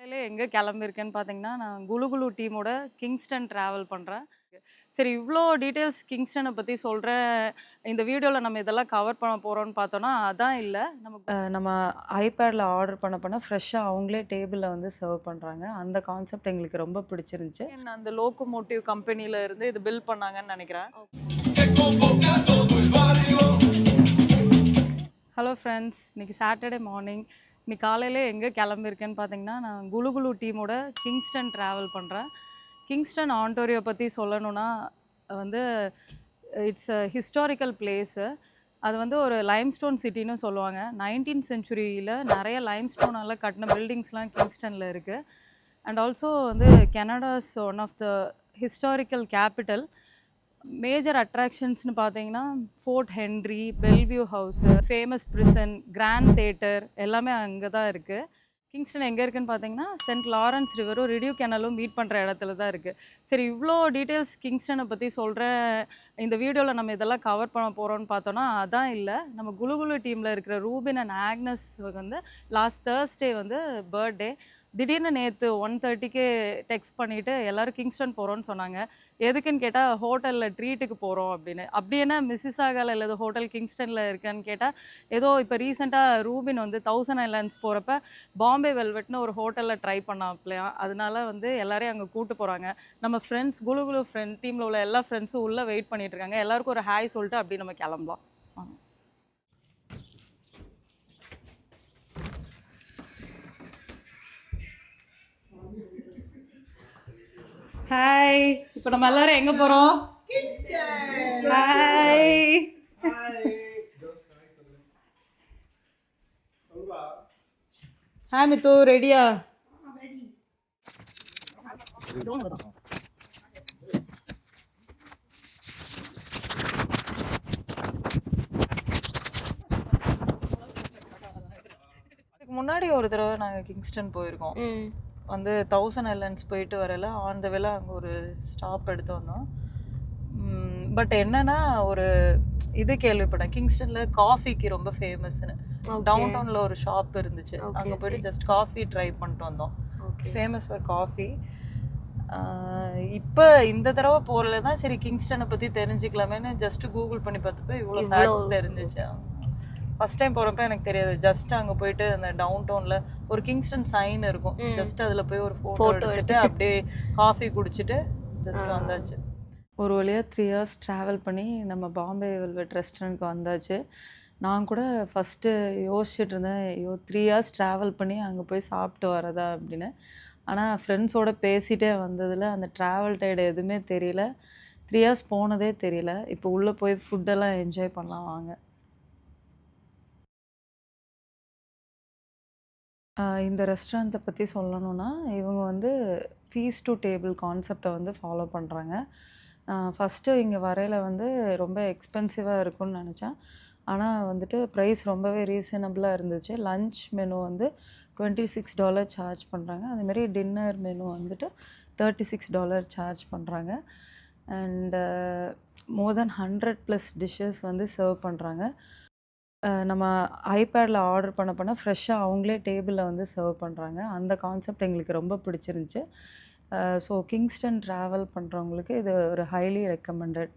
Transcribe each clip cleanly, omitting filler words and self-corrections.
காலையில எங்க கிளம்பியிருக்கேன்னு பார்த்தீங்கன்னா, நான் குளு குளு டீமோட கிங்ஸ்டன் டிராவல் பண்றேன். சரி இவ்ளோ டீட்டெயில்ஸ் கிங்ஸ்டன பத்தி சொல்றேன். இந்த வீடியோல நம்ம இதெல்லாம் கவர் பண்ண போறோம்ன்னு பார்த்தோம்னா, அதான் இல்ல. நம்ம ஐபேட்ல ஆர்டர் பண்ண ஃப்ரெஷ்ஷா அவங்களே டேபிள்ல வந்து சர்வ் பண்றாங்க. அந்த கான்செப்ட் எங்களுக்கு ரொம்ப பிடிச்சிருந்துச்சு. அந்த லோகோமோட்டிவ் கம்பெனில இருந்து இது பில்ட் பண்ணாங்கன்னு நெனைக்கிறேன். ஹலோ ஃப்ரெண்ட்ஸ், இன்னைக்கு சாட்டர்டே மார்னிங். இன்னைக்கு காலையில எங்கே கிளம்பியிருக்கேன்னு பார்த்தீங்கன்னா, நான் குளு குளு டீமோட கிங்ஸ்டன் ட்ராவல் பண்ணுறேன். கிங்ஸ்டன் ஆன்டோரியோ பற்றி சொல்லணும்னா வந்து இட்ஸ் அ ஹிஸ்டாரிக்கல் பிளேஸு. அது வந்து ஒரு லைம்ஸ்டோன் சிட்டின்னு சொல்லுவாங்க. 19th செஞ்சுரியில் நிறைய லைம்ஸ்டோனால் கட்டின பில்டிங்ஸ்லாம் கிங்ஸ்டனில் இருக்குது. அண்ட் ஆல்சோ வந்து Canada's one of the historical capital. Major அட்ராக்ஷன்ஸ்னு பார்த்தீங்கன்னா, Fort Henry, Bellevue house, famous prison, grand theatre எல்லாமே அங்கே தான் இருக்குது. கிங்ஸ்டன் எங்கே இருக்குன்னு பார்த்தீங்கன்னா, சென்ட் லாரன்ஸ் ரிவரும் ரிடியூ கெனலும் மீட் பண்ணுற இடத்துல தான் இருக்குது. சரி இவ்வளோ டீட்டெயில்ஸ் கிங்ஸ்டனை பற்றி சொல்கிறேன். இந்த வீடியோவில் நம்ம இதெல்லாம் கவர் பண்ண போகிறோம்னு பார்த்தோன்னா, அதான் இல்லை. நம்ம குளு குளு டீமில் இருக்கிற ரூபின் அண்ட் ஆக்னஸ் வந்து லாஸ்ட் தேர்ஸ்டே வந்து பர்த்டே. திடீர்னு நேற்று 1:30க்கு டெக்ஸ்ட் பண்ணிவிட்டு எல்லோரும் கிங்ஸ்டன் போகிறோன்னு சொன்னாங்க. எதுக்குன்னு கேட்டால் ஹோட்டலில் ட்ரீட்டுக்கு போகிறோம் அப்படின்னு. அப்படி என்ன மிஸ்ஸிசாகால இல்லை ஹோட்டல் கிங்ஸ்டனில் இருக்கான்னு கேட்டால், ஏதோ இப்போ ரீசெண்டாக ரூபின் வந்து 1000 ஐலாண்ட்ஸ் போகிறப்ப பாம்பே வெல்வெட்னு ஒரு ஹோட்டலில் ட்ரை பண்ணாப்லையா, அதனால வந்து எல்லாரையும் அங்கே கூட்டு போகிறாங்க. நம்ம ஃப்ரெண்ட்ஸ் குளு குளு டீமில் உள்ள எல்லா ஃப்ரெண்ட்ஸும் உள்ளே வெயிட் பண்ணிட்டு இருக்காங்க. எல்லாருக்கும் ஒரு ஹாய் சொல்லிட்டு அப்படி நம்ம கிளம்பலாம். ஹாய், இப்போ நம்ம எல்லாரும் எங்கே போகிறோம்? ஹாய். ஹாய் மித்து, ரெடியா? இதுக்கு முன்னாடி ஒரு தடவை நாங்கள் கிங்ஸ்டன் போயிருக்கோம். வந்து 1000 ஐலாண்ட்ஸ் போயிட்டு வரல ஆன் த வேல அங்கே ஒரு ஸ்டாப் எடுத்து வந்தோம். பட் என்னன்னா ஒரு இது கேள்விப்பட்டேன், கிங்ஸ்டனில் காஃபிக்கு ரொம்ப ஃபேமஸ்ன்னு. டவுன் டவுனில் ஒரு ஷாப் இருந்துச்சு, அங்கே போயிட்டு ஜஸ்ட் காஃபி ட்ரை பண்ணிட்டு வந்தோம். It's famous for coffee. இப்போ இந்த தடவை போகல தான் சரி கிங்ஸ்டனை பற்றி தெரிஞ்சுக்கலாமேன்னு ஜஸ்ட் கூகுள் பண்ணி பார்த்தப்போ இவ்வளோ ஃபேக்ட்ஸ் தெரிஞ்சிச்சு. ஃபர்ஸ்ட் டைம் போகிறப்ப எனக்கு தெரியாது. ஜஸ்ட் அங்கே போயிட்டு அந்த டவுன் டவுனில் ஒரு கிங்ஸ்டன் சைன் இருக்கும், ஜஸ்ட் அதில் போய் ஒரு ஃபோட்டோ எடுத்துட்டு அப்படியே காஃபி குடிச்சிட்டு ஜஸ்ட் வந்தாச்சு. ஒரு வழியாக 3 hours ட்ராவல் பண்ணி நம்ம பாம்பே வெல்வெட் ரெஸ்டாரண்ட்க்கு வந்தாச்சு. நான் கூட ஃபஸ்ட்டு யோசிச்சுட்டு இருந்தேன், ஐயோ 3 hours ட்ராவல் பண்ணி அங்கே போய் சாப்பிட்டு வரதா அப்படின்னு. ஆனால் ஃப்ரெண்ட்ஸோடு பேசிகிட்டே வந்ததில் அந்த ட்ராவல் டயர்டு எதுவுமே தெரியல. 3 hours போனதே தெரியல. இப்போ உள்ளே போய் ஃபுட்டெல்லாம் என்ஜாய் பண்ணலாம் வாங்க. இந்த ரெஸ்டாரண்ட்டை பற்றி சொல்லணும்னா, இவங்க வந்து ஃபீஸ் டு டேபிள் கான்செப்டை வந்து ஃபாலோ பண்ணுறாங்க. ஃபஸ்ட்டு இங்கே வரையில் வந்து ரொம்ப எக்ஸ்பென்சிவாக இருக்கும்னு நினச்சேன். ஆனால் வந்துட்டு ப்ரைஸ் ரொம்பவே ரீசனபிளாக இருந்துச்சு. லன்ச் மெனு வந்து $26 சார்ஜ் பண்ணுறாங்க. அதேமாரி டின்னர் மெனு வந்துட்டு $36 சார்ஜ் பண்ணுறாங்க. அண்டு மோர் தென் 100+ டிஷ்ஷஸ் வந்து சர்வ் பண்ணுறாங்க. நம்ம ஐபேடில் ஆர்டர் பண்ண ஃப்ரெஷ்ஷாக அவங்களே டேபிளில் வந்து சர்வ் பண்ணுறாங்க. அந்த கான்செப்ட் எங்களுக்கு ரொம்ப பிடிச்சிருந்துச்சு. ஸோ கிங்ஸ்டன் ட்ராவல் பண்ணுறவங்களுக்கு இது ஒரு ஹைலி ரெக்கமெண்டட்.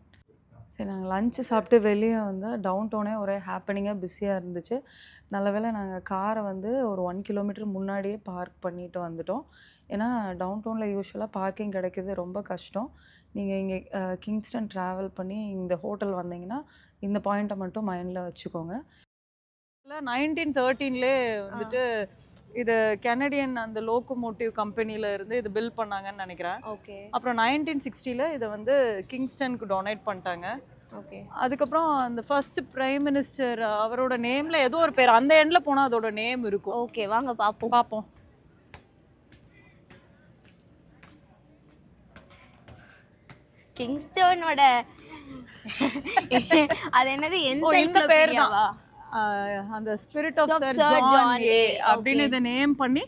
சரி, நாங்கள் லன்ச்சு சாப்பிட்டு வெளியே வந்தால் டவுன் டவுனே ஒரே ஹேப்பனிங்காக பிஸியாக இருந்துச்சு. நல்ல வேளை நாங்கள் காரை வந்து ஒரு 1 கிலோமீட்டர் முன்னாடியே பார்க் பண்ணிட்டு வந்துட்டோம். ஏன்னா டவுன் டவுனில் யூஸ்வலாக பார்க்கிங் கிடைக்கிறது ரொம்ப கஷ்டம். நீங்கள் இங்கே கிங்ஸ்டன் ட்ராவல் பண்ணி இந்த ஹோட்டல் வந்தீங்கன்னா இந்த பாயிண்ட்டை மட்டும் மைண்டில் வச்சுக்கோங்க. 1913லே வந்துட்டு இது கெனடியன் அந்த லோகோமோட்டிவ் கம்பெனில இருந்து இது பில்ட் பண்ணாங்கன்னு நினைக்கிறேன். ஓகே. அப்புறம் 1960ல இதை வந்து கிங்ஸ்டனுக்கு டொனேட் பண்ணிட்டாங்க. ஓகே. அதுக்கப்புறம் அந்த ஃபர்ஸ்ட் பிரைம் மினிஸ்டர் அவரோட நேம்ல ஏதோ ஒரு பேர் அந்த எண்ட்ல போனால் அதோட நேம் இருக்கும். ஓகே, வாங்க பார்ப்போம். கிங்ஸ்டனோட அது என்னது என்சைக்ளோபீடியாவா? அந்த spirit of sir John A அப்படின்னு இதை நேம் பண்ணி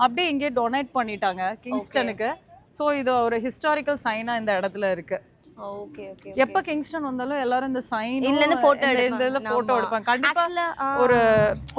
அப்படியே இங்கே டொனேட் பண்ணிட்டாங்க கிங்ஸ்டனுக்கு. ஸோ இது ஒரு ஹிஸ்டாரிக்கல் சைனாக இந்த இடத்துல இருக்கு. ஓகே ஓகே எப்ப கிங்ஸ்டன் வந்தாலும் எல்லாரும் இந்த சைன் இதுல இருந்து photo இந்த எடுப்பாங்க. இதுல போட்டோ ஆமா. எடுப்பாங்க கண்டிப்பா. Actually, ஒரு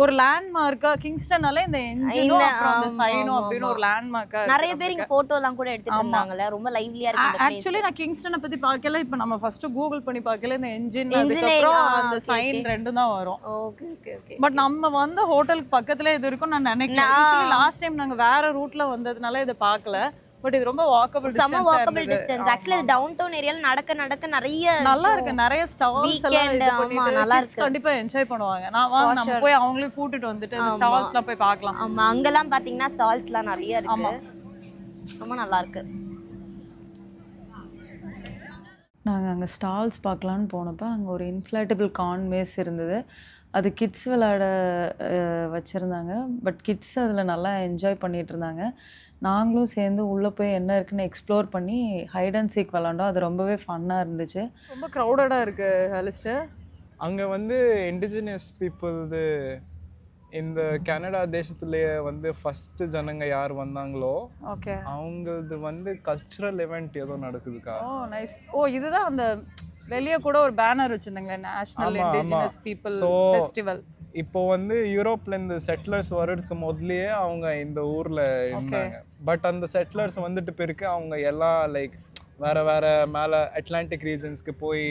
ஒரு லேண்ட்மார்க்கா கிங்ஸ்டனால இந்த என்ஜினும் இந்த அப்புறம் அந்த ஆமா, சைனும் ஆமா, அப்படின்னு ஒரு ஆமா. லேண்ட்மார்க்கா நிறைய பேர் இங்க போட்டோ எல்லாம் கூட எடுத்துட்டு இருந்தாங்கல்ல, ரொம்ப லைவ்லியா இருக்கு இந்த place. ஆக்சுவலி நான் கிங்ஸ்டனை பத்தி பார்க்கல. இப்ப நம்ம ஃபர்ஸ்ட் கூகுள் பண்ணி பார்க்கல இந்த என்ஜின் Engine, அதுக்கப்புறம் ஆ, அந்த okay, சைன் okay. ரெண்டும் தான் வரும். Okay okay okay. பட் நம்ம வந்து ஹோட்டலுக்கு பக்கத்துல இது இருக்கும் நான் நினைக்கிறேன். லாஸ்ட் டைம் நாங்க வேற ரூட்ல வந்ததுனால இதை பார்க்கல. பட் இது ரொம்ப வாக்கபிள் செம வாக்கபிள் டிஸ்டன்ஸ். டிஸ்டன்ஸ். ஆக்சுவலி இது டவுன் டவுன் ஏரியால நடக்க நடக்க நிறைய நல்லா இருக்கு. நிறைய ஸ்டால்ஸ் எல்லாம் Weekend, இது ஆமா, பண்ணிட்டு நல்லா kids இருக்கு. கண்டிப்பா என்ஜாய் பண்ணுவாங்க. நான் வாங்க நம்ம போய் அவங்களையும் கூட்டிட்டு வந்துட்டு இந்த ஸ்டால்ஸ்லாம் போய் பார்க்கலாம். ஆமா, அங்கெல்லாம் பாத்தீங்கன்னா ஸ்டால்ஸ்லாம் நிறைய ஆமா. இருக்கு. ரொம்ப நல்லா இருக்கு. நாங்கள் அங்கே ஸ்டால்ஸ் பார்க்கலான்னு போனப்போ அங்கே ஒரு இன்ஃப்ளேட்டபிள் கார்ன் மேஸ் இருந்தது. அது கிட்ஸ் விளையாட வச்சுருந்தாங்க. பட் கிட்ஸ் அதில் நல்லா என்ஜாய் பண்ணிகிட்டு இருந்தாங்க. நாங்களும் சேர்ந்து உள்ளே போய் என்ன இருக்குன்னு எக்ஸ்ப்ளோர் பண்ணி ஹைட் அண்ட் சீக் விளாண்டோம். அது ரொம்பவே ஃபன்னாக இருந்துச்சு. ரொம்ப க்ரௌடடாக இருக்குது ஹாலிஸ்டர். அங்கே வந்து இண்டிஜினியஸ் பீப்புள்து இந்த கனடா தேசத்துலேயே வந்து ஃபஸ்ட்டு ஜனங்க யார் வந்தாங்களோ ஓகே, அவங்களது வந்து கல்ச்சுரல் இவெண்ட் ஏதோ நடக்குதுக்கா. ஓ நைஸ். ஓ இதுதான் அந்த வெளியே கூட ஒரு பேனர் வச்சுருந்தாங்களே, நேஷனல் ஆமா, இண்டிஜினஸ் ஆமா. People So, festival. இப்போ வந்து யூரோப்லேருந்து செட்டிலர்ஸ் வர்றதுக்கு முதல்லயே அவங்க இந்த ஊரில் இருந்தாங்க. பட் அந்த செட்டிலர்ஸ் வந்துட்டு பிறகு அவங்க எல்லாம் லைக் வேற வேற மேலே அட்லாண்டிக் ரீஜன்ஸ்க்கு போய்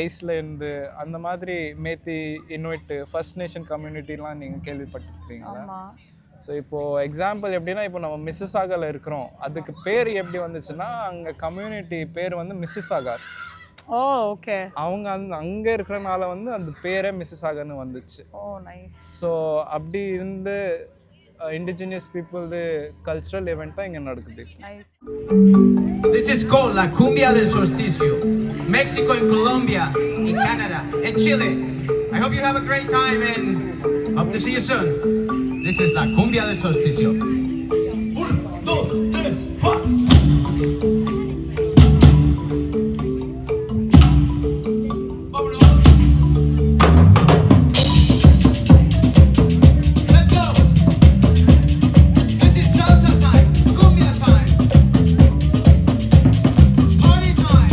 ஐஸ்ல இருந்து அந்த மாதிரி மேத்தி இன்வைட் ஃபர்ஸ்ட் நேஷன் கம்யூனிட்டிலாம் நீங்கள் கேள்விப்பட்டிருக்கீங்களா? ஆமாம். ஸோ இப்போது எக்ஸாம்பிள் எப்படின்னா, இப்போ நம்ம மிஸ்ஸிசாகாவில் இருக்கிறோம். அதுக்கு பேர் எப்படி வந்துச்சுன்னா, அங்கே கம்யூனிட்டி பேர் வந்து மிஸ்ஸிசாகாஸ். ஓ ஓகே. அவங்க அங்கே இருக்கிறனால வந்து அந்த பேரே மிஸ்ஸிசாகான்னு வந்துச்சு. ஓ நைஸ். ஸோ அப்படி இருந்து இண்டிஜினியஸ் பீப்புள்து கல்ச்சுரல் இவெண்ட் தான் இங்கே நடக்குது. Nice. This is called La Cumbia del Solsticio. Mexico and Colombia, in Canada, and Chile. I hope you have a great time and hope to see you soon. This is La Cumbia del Solsticio. 1, 2, 3, 4. Let's go. This is salsa time, cumbia time. Party time!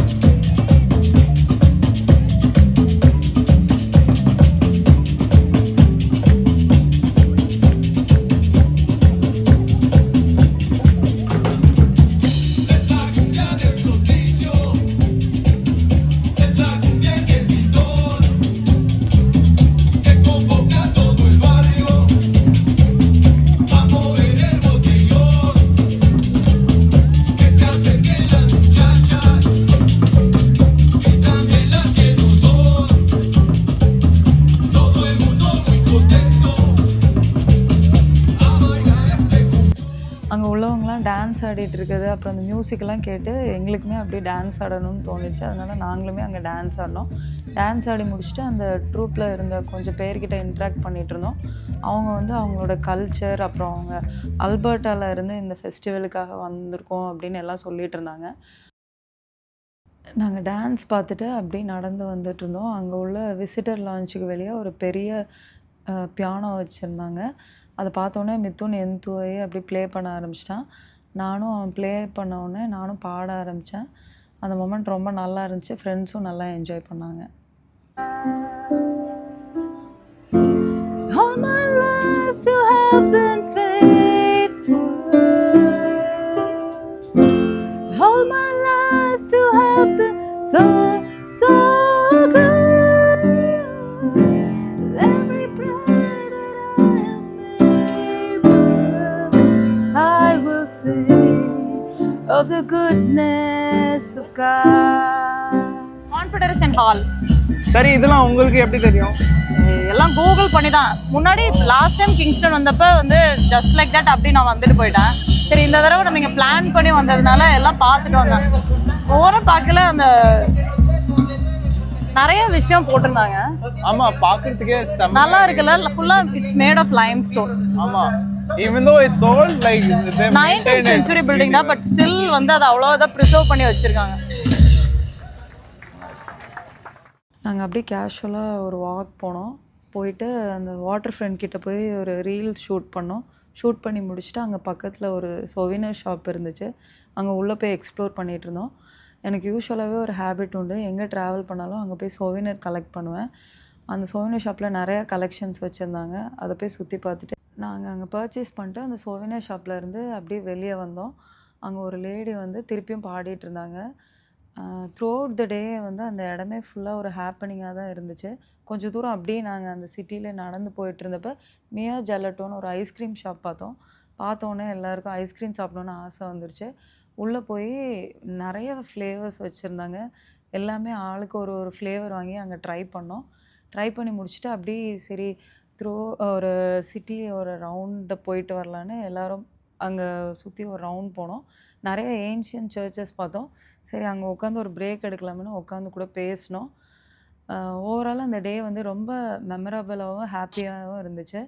Es la cumbia del solsticio. Es la cumbia que Quetzitón, que convoca a todo el barrio a mover el botellón. Que se acerquen las muchachas y también las que no son. Todo el mundo muy contento a bailar este அங்கே உள்ளவங்கலாம் dance ஆடிட்டு இருக்குது. அப்புறம் அந்த மியூசிக்கெல்லாம் கேட்டு எங்களுக்குமே அப்படியே dance ஆடணும்னு தோணுச்சு. அதனால நாங்களுமே அங்கே டான்ஸ் ஆடினோம். டான்ஸ் ஆடி முடிச்சுட்டு அந்த ட்ரூப்பில் இருந்த கொஞ்சம் பேர்கிட்ட இன்ட்ராக்ட் பண்ணிகிட்டு இருந்தோம். அவங்க வந்து அவங்களோட கல்ச்சர், அப்புறம் அவங்க அல்பர்ட்டாவில் இருந்து இந்த ஃபெஸ்டிவலுக்காக வந்திருக்கோம் அப்படின்னு எல்லாம் சொல்லிகிட்டு இருந்தாங்க. நாங்கள் டான்ஸ் பார்த்துட்டு அப்படியே நடந்து வந்துட்டு இருந்தோம். அங்கே உள்ள விசிட்டர் லான்ச்சுக்கு வெளியே ஒரு பெரிய பியானோ வச்சுருந்தாங்க. அதை பார்த்தோன்னே மித்துன் எந்துவாயி அப்படி ப்ளே பண்ண ஆரம்பிச்சிட்டான். நானும் அவன் ப்ளே பண்ண உடனே நானும் பாட ஆரம்பித்தேன். அந்த மொமெண்ட் ரொம்ப நல்லா இருந்துச்சு. ஃப்ரெண்ட்ஸும் நல்லா என்ஜாய் பண்ணாங்க. All my life you have been faithful. All my life you have been so good. With every breath that I am able, I will sing of the goodness of God. Confederation Hall. சரி, இதெல்லாம் உங்களுக்கு எப்படி தெரியும்? எல்லாம் Google பண்ணி தான். முன்னாடி last time Kingston வந்தப்போ வந்து ஜஸ்ட் லைக் தட் அப்படி நான் வந்துட்டு போயிட்டேன். சரி, இந்த தடவை நம்ம இங்கே பிளான் பண்ணி வந்ததுனால எல்லாம் பார்த்துட்டு வந்தேன். ஓரம் பார்க்கல அந்த நிறைய விஷயம் போட்டிருந்தாங்க. ஆமா, பார்க்கிறதுக்கே நல்லா இருக்குல்ல. ஃபுல்லாக it's made of limestone. ஆமா, even though it's old, like they 19th century building தான், பட் ஸ்டில் வந்து அதை அவ்வளோ இதாக ப்ரிசர்வ் பண்ணி வச்சுருக்காங்க. நாங்கள் அப்படியே கேஷுவலாக ஒரு வாக் போனோம். போயிட்டு அந்த வாட்டர் ஃப்ரண்ட் கிட்ட போய் ஒரு ரீல் ஷூட் பண்ணோம். ஷூட் பண்ணி முடிச்சுட்டு அங்கே பக்கத்தில் ஒரு சொவினர் ஷாப் இருந்துச்சு. அங்கே உள்ளே போய் எக்ஸ்ப்ளோர் பண்ணிகிட்டு இருந்தோம். எனக்கு யூஸ்வலாகவே ஒரு ஹேபிட் உண்டு, எங்கே ட்ராவல் பண்ணாலும் அங்கே போய் சோவினர் கலெக்ட் பண்ணுவேன். அந்த சோவினர் ஷாப்பில் நிறையா கலெக்ஷன்ஸ் வச்சுருந்தாங்க. அதை போய் சுற்றி பார்த்துட்டு நாங்கள் அங்கே பர்ச்சேஸ் பண்ணிட்டு அந்த சோவினர் ஷாப்பில் இருந்து அப்படியே வெளியே வந்தோம். அங்கே ஒரு லேடி வந்து திருப்பியும் பாடிட்டு இருந்தாங்க. த்ரூ அவுட் த டே வந்து அந்த இடமே ஃபுல்லாக ஒரு ஹாப்பனிங்காக தான் இருந்துச்சு. கொஞ்சம் தூரம் அப்படியே நாங்கள் அந்த சிட்டியில் நடந்து போயிட்டு இருந்தப்போ மியா ஜெலட்டோன்னு ஒரு ஐஸ்கிரீம் ஷாப் பார்த்தோம். பார்த்தோன்னே எல்லாருக்கும் ஐஸ்கிரீம் சாப்பிடணுன்னு ஆசை வந்துருச்சு. உள்ளே போய் நிறைய ஃப்ளேவர்ஸ் வச்சுருந்தாங்க. எல்லாமே ஆளுக்கு ஒரு ஒரு ஃப்ளேவர் வாங்கி அங்கே ட்ரை பண்ணோம். ட்ரை பண்ணி முடிச்சுட்டு அப்படியே சரி த்ரூ ஒரு சிட்டி ஒரு ரவுண்டு போயிட்டு வரலான்னு எல்லோரும் அங்கே சுற்றி ஒரு ரவுண்ட் போனோம். நிறைய ஏன்ஷியன்ட் சர்ச்சஸ் பார்த்தோம். சரி அங்கே உட்காந்து ஒரு பிரேக் எடுக்கலாம்னு உட்காந்து கூட பேசினோம். ஓவரால் அந்த டே வந்து ரொம்ப மெமரபிளாகவும் ஹாப்பியாகவும் இருந்துச்சு.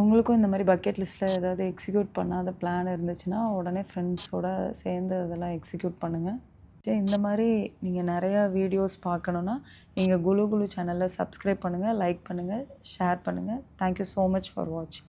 உங்களுக்கும் இந்த மாதிரி பக்கெட் லிஸ்ட்டில் ஏதாவது எக்ஸிக்யூட் பண்ணாத பிளான் இருந்துச்சுன்னா உடனே ஃப்ரெண்ட்ஸோடு சேர்ந்து அதெல்லாம் எக்ஸிக்யூட் பண்ணுங்கள். இந்த மாதிரி நீங்கள் நிறையா வீடியோஸ் பார்க்கணுன்னா எங்கள் குலு குலு சேனலை சப்ஸ்கிரைப் பண்ணுங்கள், லைக் பண்ணுங்கள், ஷேர் பண்ணுங்கள். தேங்க்யூ ஸோ மச் ஃபார் வாட்சிங்.